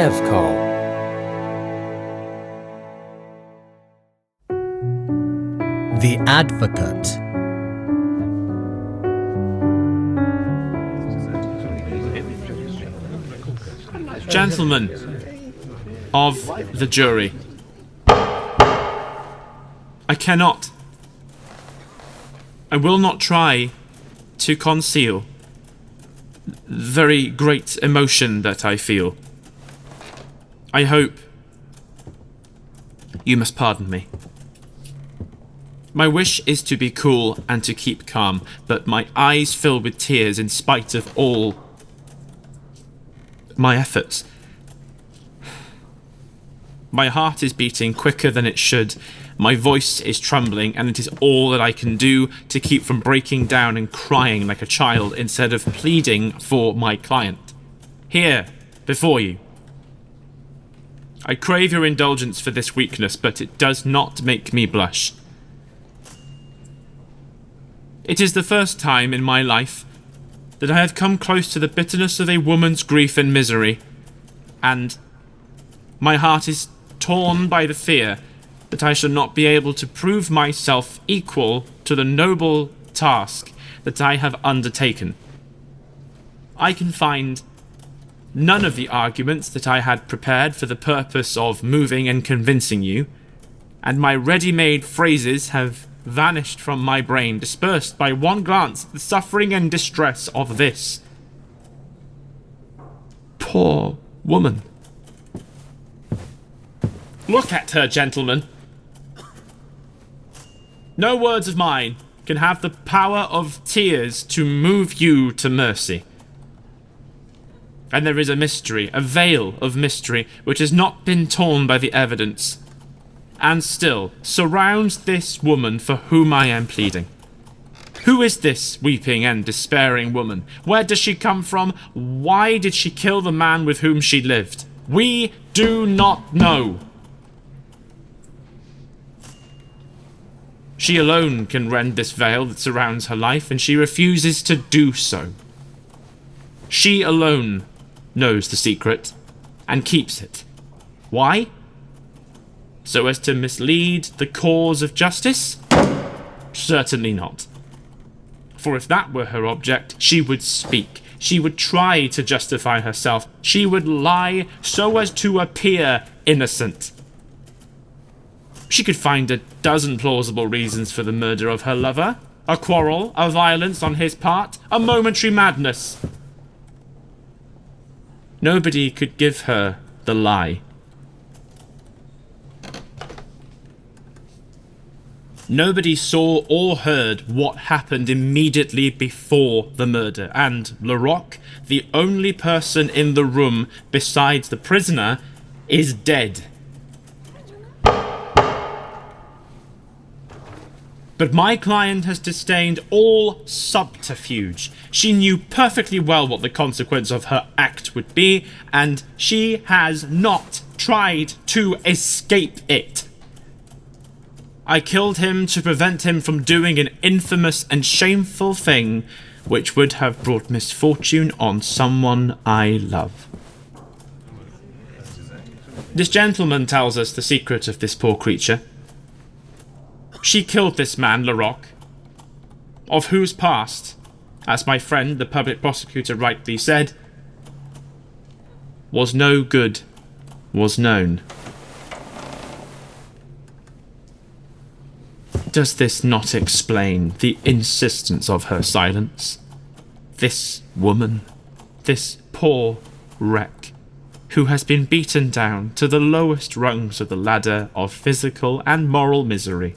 Evcol. The Advocate. Gentlemen of the jury, I cannot, I will not try to conceal the very great emotion that I feel. I hope you must pardon me. My wish is to be cool and to keep calm, but my eyes fill with tears in spite of all my efforts. My heart is beating quicker than it should. My voice is trembling, and it is all that I can do to keep from breaking down and crying like a child instead of pleading for my client. Here, before you. I crave your indulgence for this weakness, but it does not make me blush. It is the first time in my life that I have come close to the bitterness of a woman's grief and misery, and my heart is torn by the fear that I shall not be able to prove myself equal to the noble task that I have undertaken. I can find none of the arguments that I had prepared for the purpose of moving and convincing you, and my ready-made phrases have vanished from my brain, dispersed by one glance at the suffering and distress of this poor woman. Look at her, gentlemen. No words of mine can have the power of tears to move you to mercy. And there is a mystery, a veil of mystery, which has not been torn by the evidence, and still surrounds this woman for whom I am pleading. Who is this weeping and despairing woman? Where does she come from? Why did she kill the man with whom she lived? We do not know. She alone can rend this veil that surrounds her life, and she refuses to do so. She alone knows the secret and keeps it. Why? So as to mislead the cause of justice? Certainly not. For if that were her object, she would speak. She would try to justify herself. She would lie so as to appear innocent. She could find a dozen plausible reasons for the murder of her lover. A quarrel, a violence on his part, a momentary madness. Nobody could give her the lie. Nobody saw or heard what happened immediately before the murder, and Larocque, the only person in the room besides the prisoner, is dead. But my client has disdained all subterfuge. She knew perfectly well what the consequence of her act would be, and she has not tried to escape it. I killed him to prevent him from doing an infamous and shameful thing which would have brought misfortune on someone I love. This gentleman tells us the secret of this poor creature. She killed this man, Larocque, of whose past, as my friend the public prosecutor rightly said, was no good was known. Does this not explain the insistence of her silence? This woman, this poor wreck, who has been beaten down to the lowest rungs of the ladder of physical and moral misery.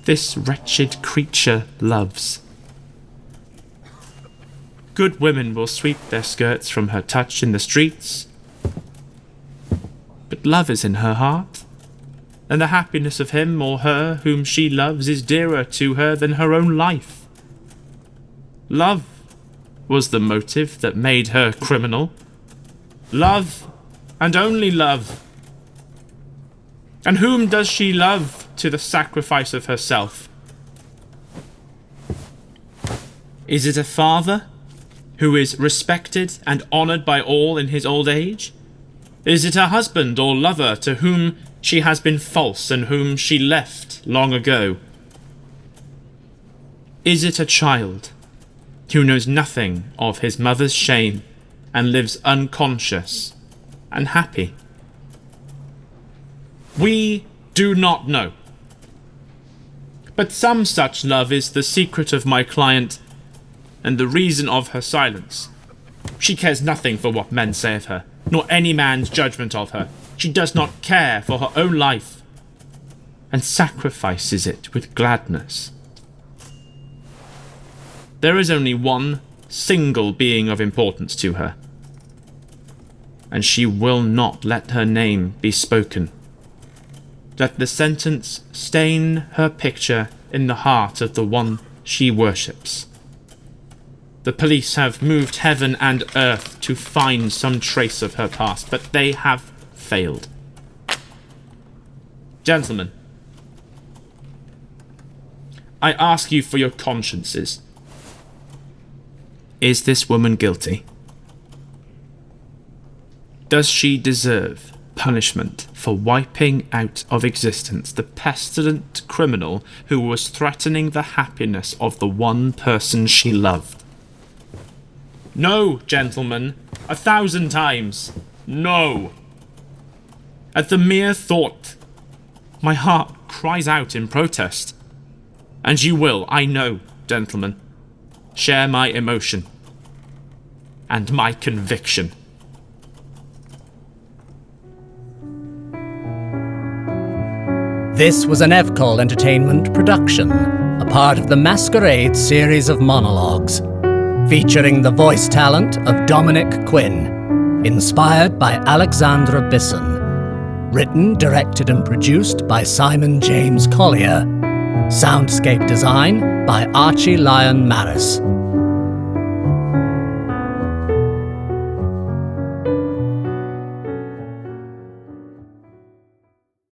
This wretched creature loves. Good women will sweep their skirts from her touch in the streets, but love is in her heart, and the happiness of him or her whom she loves is dearer to her than her own life. Love was the motive that made her criminal. Love, and only love. And whom does she love to the sacrifice of herself? Is it a father who is respected and honoured by all in his old age? Is it a husband or lover to whom she has been false and whom she left long ago? Is it a child who knows nothing of his mother's shame and lives unconscious and happy? We do not know. But some such love is the secret of my client and the reason of her silence. She cares nothing for what men say of her, nor any man's judgment of her. She does not care for her own life, and sacrifices it with gladness. There is only one single being of importance to her, and she will not let her name be spoken. Let the sentence stain her picture in the heart of the one she worships. The police have moved heaven and earth to find some trace of her past, but they have failed. Gentlemen, I ask you for your consciences. Is this woman guilty? Does she deserve punishment for wiping out of existence the pestilent criminal who was threatening the happiness of the one person she loved? No, gentlemen, 1,000 times, no. At the mere thought, my heart cries out in protest. And you will, I know, gentlemen, share my emotion and my conviction. This was an Evcol Entertainment production, a part of the Masquerade series of monologues, featuring the voice talent of Dominic Quinn, inspired by Alexandre Bisson, written, directed and produced by Simon James Collier, Soundscape Design by Archie Lyon-Maris.